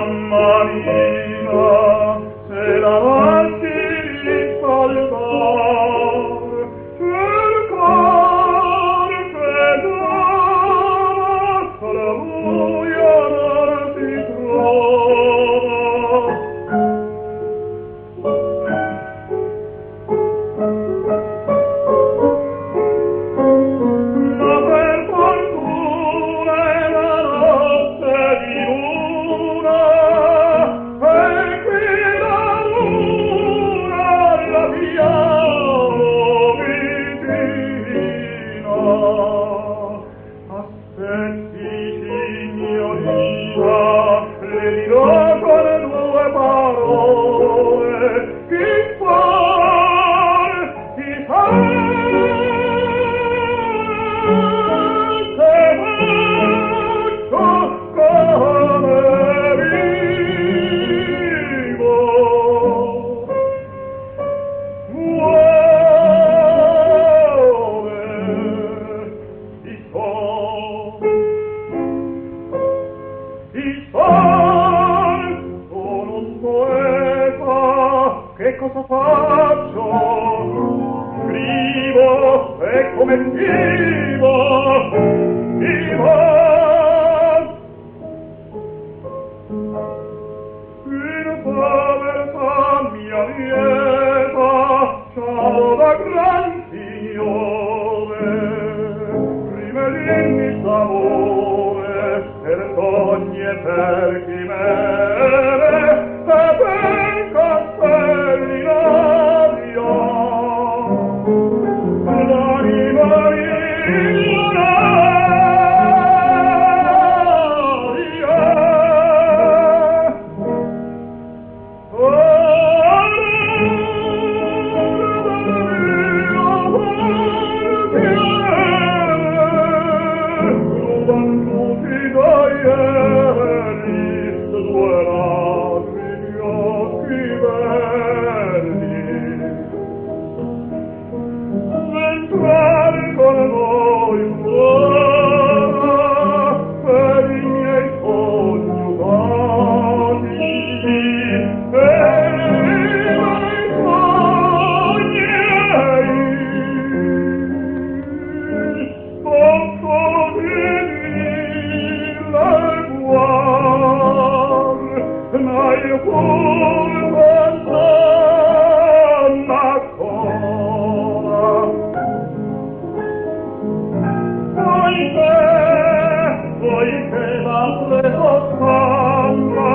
mamma mia, se la lasci risaltar, cercar pedana, la buia non si trova. Ma per fortuna è la notte di luna, e qui la luna la vediamo vicina. Aspetti, signorina, le dirò con due parole, chi fa, chi fa. Che cosa faccio? Scrivo e come scrivo? Vivo! Una povertà mia lieta, ciao da gran signore, rimelini d'amore, per sogni e per chimere, e per castelli d'aria. L'anima milionaria. Entrare con noi per i miei coniugati e i sogni posso dirle guar, ma io pur pensando poiché la preso santa